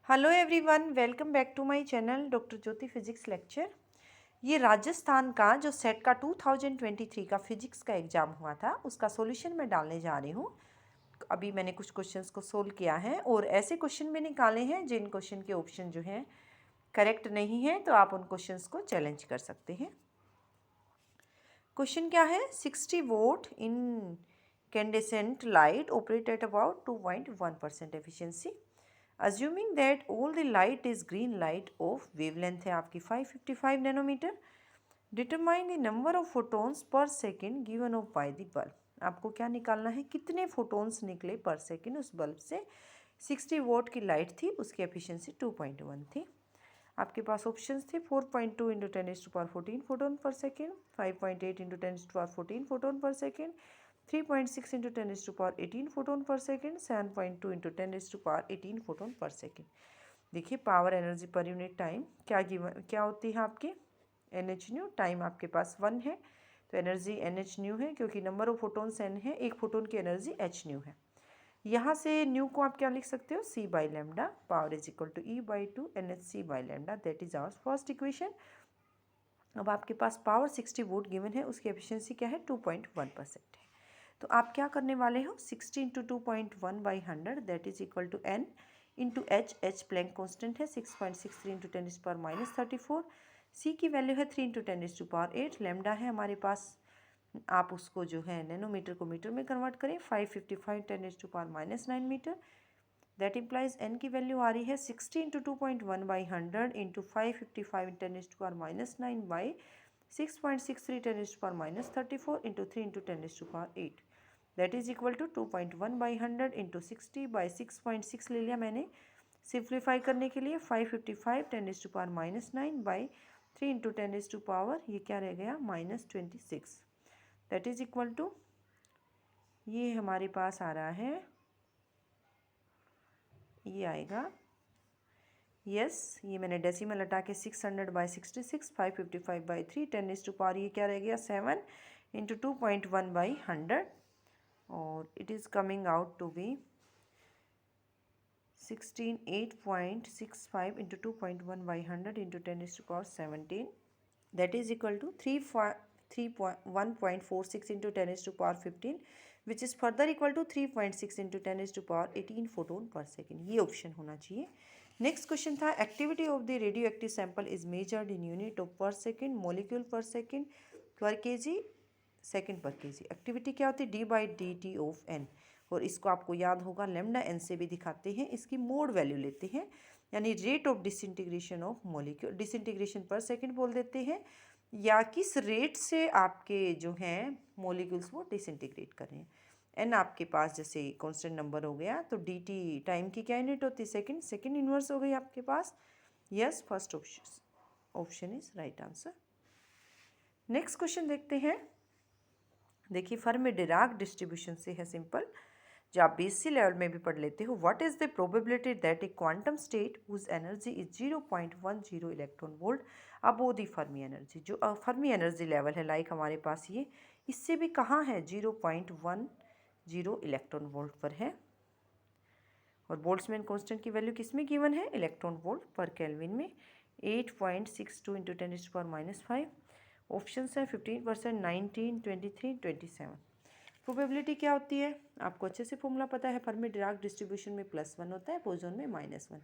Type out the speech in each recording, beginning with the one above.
Hello everyone, welcome back to my channel doctor Jyoti physics lecture. ये राजस्थान का जो set का 2023 का फिजिक्स का एग्ज़ाम हुआ था उसका सॉल्यूशन मैं डालने जा रही हूँ। अभी मैंने कुछ क्वेश्चंस को सोल्व किया है और ऐसे क्वेश्चन भी निकाले हैं जिन क्वेश्चन के ऑप्शन जो हैं करेक्ट नहीं है, तो आप उन क्वेश्चंस को चैलेंज कर सकते हैं। क्वेश्चन क्या है? 60 volt incandescent light operate at about 2.1% efficiency. Assuming that all the light is green light of wavelength है आपकी 555 नैनोमीटर। Determine the number of photons per second given off by the bulb. आपको क्या निकालना है? कितने फोटोन्स निकले पर सेकेंड उस बल्ब से। 60 वोट की लाइट थी, उसकी एफिशिएंसी 2.1 थी। आपके पास ऑप्शंस थे 4.2 इंटू 10⁻14 फोटोन पर सेकेंड, 5.8 इंटू 10⁻14 फोटोन पर सेकेंड, 3.6 इंटू 10⁻18 फोटोन पर सेकेंड, 7.2 इंटू 10⁻18 फोटोन पर सेकेंड। देखिए power energy per unit time क्या होती है आपकी? NH new. टाइम आपके पास 1 है तो एनर्जी NH न्यू है, क्योंकि नंबर ऑफ फोटोन्स N है, एक फोटोन की एनर्जी H न्यू है। यहाँ से न्यू को आप क्या लिख सकते हो? C by lambda. Power is equal to E/2 NHC by lambda, that is our first equation. अब आपके पास पावर 60 वोट गिवन है, उसकी एफिशिएंसी क्या है? 2.1% है। तो आप क्या करने वाले हो? 60 into 2.1/100 that is equal to N into H Planck constant है 6.63 इंटू 10⁻34। C की वैल्यू है 3 इंटू 10⁸8। लैम्डा है हमारे पास, आप उसको जो है नैनोमीटर को मीटर में कन्वर्ट करें, 555 10⁻9 मीटर। दैट इम्प्लाइज N की वैल्यू आ रही है 60 into 2.1/100 into 555 10⁻9 by 6.63 10⁻34 into 3 into 10⁸8। That is equal to 2.1/100 into 60 by 6.6 ले लिया मैंने सिंप्लीफाई करने के लिए। 555 10⁻9 बाई 3 इंटू 10⁻, ये क्या रह गया? -26। दैट इज इक्वल टू, ये हमारे पास आ रहा है, ये आएगा, यस ये मैंने डेसिमल हटा के 600 बाई 66, 555 बाई 3 10⁻, ये क्या रह गया? 7 इंटू 2.1/100 और it is coming out to be 168.65 into 2.1/100 into 10⁻17, that is equal to 1.46 into 10⁻15 which is further equal to 3.6 into 10⁻18 photon पर सेकेंड। ये ऑप्शन होना चाहिए। नेक्स्ट क्वेश्चन था activity of the radio active sample is measured in unit of per second, molecule per second, per KG, second per KG. Activity क्या होती है? d/dt of n, और इसको आपको याद होगा लैम्डा n से भी दिखाते हैं, इसकी मोड वैल्यू लेते हैं, यानी rate of disintegration of molecule, disintegration पर सेकेंड बोल देते हैं, या किस रेट से आपके जो हैं मोलिक्यूल्स वो डिसइंटीग्रेट कर रहे हैं। एन आपके पास जैसे कांस्टेंट नंबर हो गया तो dt टाइम की क्या यूनिट होती है? सेकंड। सेकंड इनवर्स हो गई आपके पास। Yes, first option is right answer. Next question देखते हैं। देखिए फर्मी डिराक डिस्ट्रीब्यूशन से है सिंपल, जो आप BSc लेवल में भी पढ़ लेते हो। What is the probability that a quantum state whose energy is 0.10 electron volt above the Fermi energy. जो फर्मी एनर्जी लेवल है लाइक हमारे पास ये, इससे भी कहाँ है? 0.10 इलेक्ट्रॉन वोल्ट पर है। और बोल्ट्जमैन कांस्टेंट की वैल्यू किस में गिवन है? इलेक्ट्रॉन वोल्ट पर केल्विन में। 8.62 इंटू 10⁻5। ऑप्शन है 15%, 19, 23, 27। प्रोबेबिलिटी क्या होती है? आपको अच्छे से फॉर्मूला पता है। फर्मी डिराक डिस्ट्रीब्यूशन में +1 होता है, बोसोन में -1।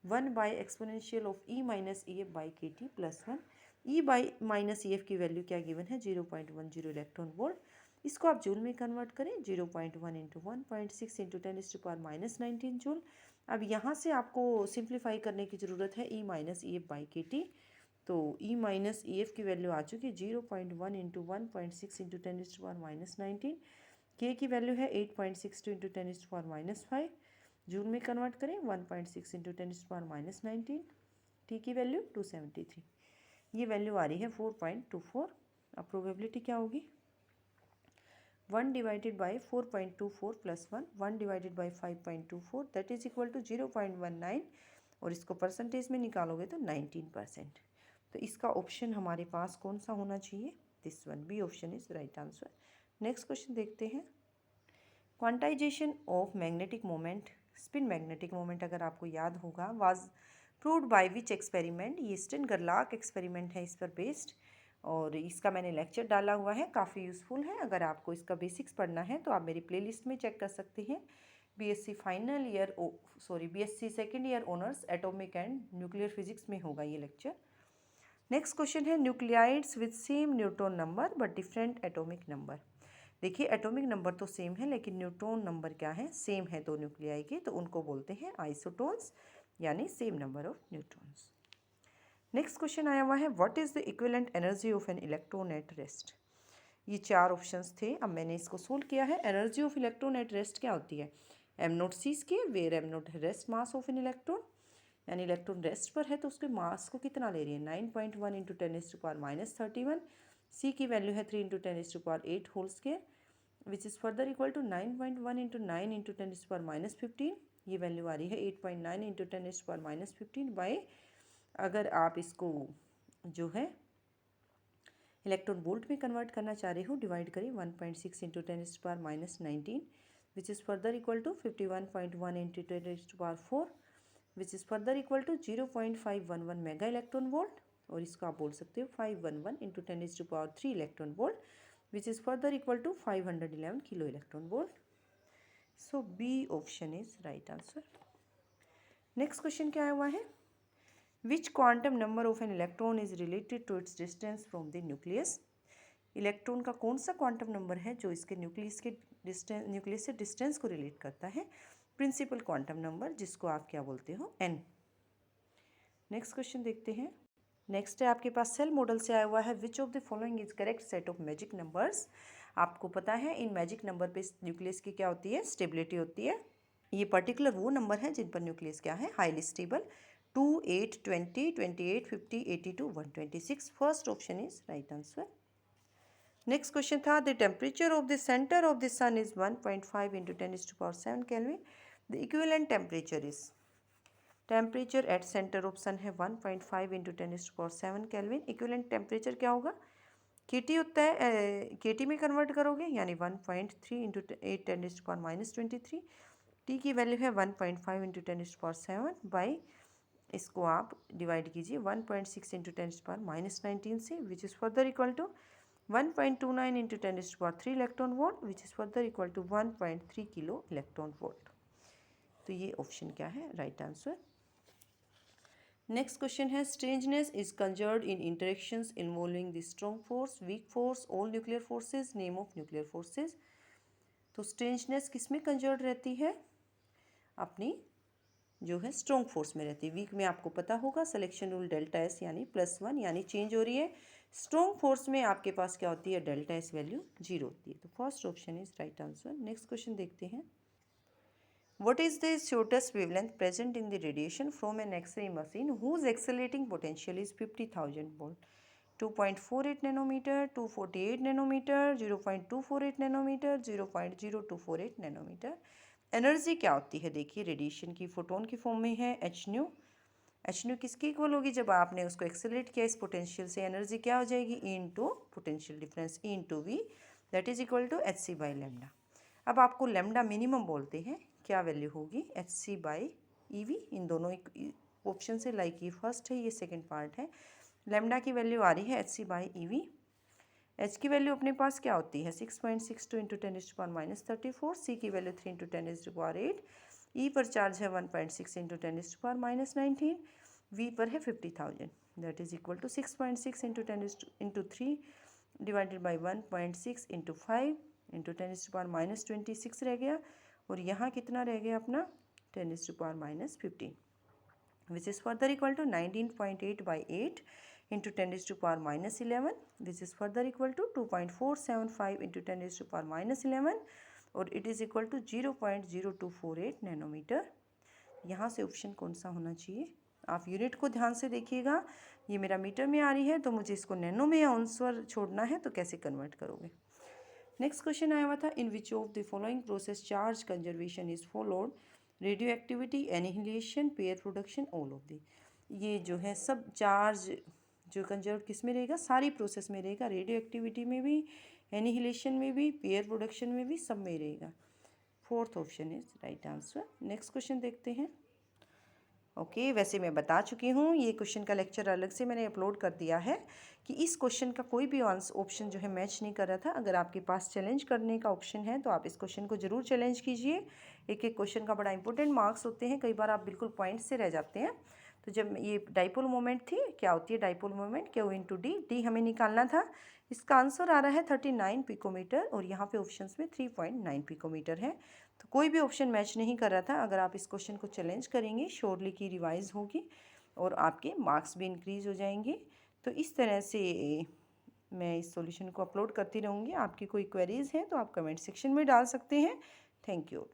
1 by exponential of E minus EF by KT +1। E by minus EF की वैल्यू क्या गिवन है? 0.10 इलेक्ट्रॉन वोल्ट। इसको आप जूल में कन्वर्ट करें, 0.1 इंटू 1.6 इंटू 10⁻−19 जूल। अब यहाँ से आपको सिंप्लीफाई करने की ज़रूरत है E minus EF by KT। तो E माइनस EF की वैल्यू आ चुकी है 0.1 इंटू 1.6 इंटू 10⁻−19। K की वैल्यू है 8.62 इंटू 10⁻5। जूल में कन्वर्ट करें 1.6 इंटू 10⁻19। T की वैल्यू 273। ये वैल्यू आ रही है 4.24। अब प्रोबेबिलिटी क्या होगी? 1 divided by 4.24 plus 1 divided by 5.24 that is equal to 0.19, और इसको परसेंटेज में निकालोगे तो 19%। तो इसका ऑप्शन हमारे पास कौन सा होना चाहिए? This one, B option is right answer. Next question देखते हैं। Quantization of magnetic moment spin magnetic moment अगर आपको याद होगा was proved by which experiment, ये स्टेन-गरलाक एक्सपेरिमेंट है इस पर बेस्ड, और इसका मैंने लेक्चर डाला हुआ है, काफ़ी यूज़फुल है। अगर आपको इसका बेसिक्स पढ़ना है तो आप मेरी प्लेलिस्ट में चेक कर सकते हैं। BSc second year honours atomic and nuclear physics में होगा ये लेक्चर। नेक्स्ट क्वेश्चन है nuclides with same neutron number but different atomic number. देखिए एटॉमिक नंबर तो सेम है लेकिन न्यूट्रॉन नंबर क्या है, सेम है दो न्यूक्लियाई के, तो उनको बोलते हैं आइसोटोन्स, यानी same number of neutrons. Next question आया हुआ है what is the equivalent energy of an electron at rest. ये चार ऑप्शंस थे, अब मैंने इसको सोल्व किया है। Energy of electron at rest क्या होती है, M nought C square where M nought rest mass of an electron, यानी इलेक्ट्रॉन रेस्ट पर है तो उसके मास को कितना ले रही है 9.1 इंटू 10⁻31। सी की वैल्यू है 3 into 10⁸ whole square which is further equal to 9.1 into 9 into 10⁻15। ये वैल्यू आ रही है 8.9 इंटू 10⁻15 बाई, अगर आप इसको जो है इलेक्ट्रॉन वोल्ट में कन्वर्ट करना चाह रहे हो, डिवाइड करें 1.6 into 10⁻19 which is further equal to 51.1 into 10⁻4 which is further equal to 0.511 mega electron volt, और इसको आप बोल सकते हो 511 into 10⁻3 electron volt which is further equal to 511 kilo electron volt. So B option is right answer. Next question क्या हुआ है, which quantum number of an electron is related to its distance from the nucleus. Electron का कौन सा quantum number है जो इसके nucleus से डिस्टेंस को रिलेट करता है, प्रिंसिपल क्वांटम नंबर, जिसको आप क्या बोलते हो n। नेक्स्ट क्वेश्चन देखते हैं। नेक्स्ट है आपके पास सेल मॉडल से आया हुआ है विच of the following is correct set of magic numbers. आपको पता है इन मैजिक नंबर पे न्यूक्लियस की क्या होती है, स्टेबिलिटी होती है। ये पर्टिकुलर वो नंबर है जिन पर न्यूक्लियस क्या है, highly stable. 2, 8, 20, 28, 50, 82, 126। First option is right answer. Next question था the temperature of the centre of the sun is 1.5 into 10⁻7 kelvin. The equivalent temperature is, temperature at centre of sun है 1.5 into 10⁻7 kelvin. Equivalent temperature क्या होगा, केटी होता है, केटी में convert करोगे यानी 1.3 into 8 10⁻23। T की वैल्यू है 1.5 इंटू 10⁻7 बाई, इसको आप डिवाइड कीजिए 1.6 इंटू 10⁻19 से which is further equal to 1.29 into 10⁻3 electron volt which is further equal to 1.3 kilo electron volt. तो ये ऑप्शन क्या है, राइट आंसर। नेक्स्ट क्वेश्चन है strangeness is conserved in interactions involving the strong force, weak force, all nuclear forces, name of nuclear forces. तो strangeness किस में कंजर्ड रहती है, अपनी जो है स्ट्रॉन्ग फोर्स में रहती है। वीक में आपको पता होगा सिलेक्शन रूल डेल्टा एस यानी +1 यानी चेंज हो रही है। स्ट्रॉन्ग फोर्स में आपके पास क्या होती है, डेल्टा एस वैल्यू 0 होती है। तो first option is right answer. Next question देखते हैं। What is the shortest wavelength present in the radiation from an X-ray machine whose accelerating potential is 50,000 volt? 2.48 nanometer, 248 nanometer, 0.248 nanometer, 0.0248 nanometer। Energy क्या होती है, देखिए radiation की photon की form में है एच न्यू। एच न्यू किसकी इक्वल होगी, जब आपने उसको एक्सेलरेट किया इस पोटेंशियल से, एनर्जी क्या हो जाएगी, E into potential difference E into V that is equal to H C by lambda. अब आपको लेमडा मिनिमम बोलते हैं, क्या वैल्यू होगी, H C by E V. इन दोनों ऑप्शन से लाइक ये फर्स्ट है ये सेकंड पार्ट है। लेमडा की वैल्यू आ रही है H C by E V. H की वैल्यू अपने पास क्या होती है 6.62 इंटू 10⁻34। सी की वैल्यू 3 इंटू 10⁸8। ई पर चार्ज है 1.6 इंटू 10⁻19। वी पर है 50,000 that is equal to 6.6 into 10 into 3 divided by 1.6 into 5 into 10⁻26 रह गया, और यहाँ कितना रह गया अपना 10⁻15 which is further equal to 19.8 by 8 into 10⁻11 which is further equal to 2.475 into 10⁻11 और it is equal to 0.0248 nanometre. यहाँ से ऑप्शन कौन सा होना चाहिए, आप यूनिट को ध्यान से देखिएगा। ये मेरा मीटर में आ रही है तो मुझे इसको नैनो में या आंसर छोड़ना है, तो कैसे कन्वर्ट करोगे। नेक्स्ट क्वेश्चन आया हुआ था in which of the following process charge conservation is followed, radioactivity, annihilation, pair production, all of the. ये जो है सब चार्ज जो कंजर्व किस में रहेगा, सारी प्रोसेस में रहेगा, रेडियो एक्टिविटी में भी, एनिहिलेशन में भी, पेयर प्रोडक्शन में भी, सब में रहेगा। Fourth option is right answer. Next question देखते हैं। ओके वैसे मैं बता चुकी हूँ, ये क्वेश्चन का लेक्चर अलग से मैंने अपलोड कर दिया है कि इस क्वेश्चन का कोई भी ऑप्शन जो है मैच नहीं कर रहा था। अगर आपके पास चैलेंज करने का ऑप्शन है तो आप इस क्वेश्चन को ज़रूर चैलेंज कीजिए। एक एक क्वेश्चन का बड़ा इंपॉर्टेंट मार्क्स होते हैं, कई बार आप बिल्कुल पॉइंट से रह जाते हैं। तो जब ये डाइपोल मोमेंट थी, क्या होती है dipole moment, Q into D, D हमें निकालना था। इसका आंसर आ रहा है 39 पिकोमीटर और यहाँ पे ऑप्शंस में 3.9 पिकोमीटर है। तो कोई भी ऑप्शन मैच नहीं कर रहा था। अगर आप इस क्वेश्चन को चैलेंज करेंगे श्योरली की रिवाइज होगी और आपके मार्क्स भी इंक्रीज हो जाएंगे। तो इस तरह से मैं इस सॉल्यूशन को अपलोड करती रहूँगी। आपकी कोई क्वेरीज़ हैं तो आप कमेंट सेक्शन में डाल सकते हैं। Thank you.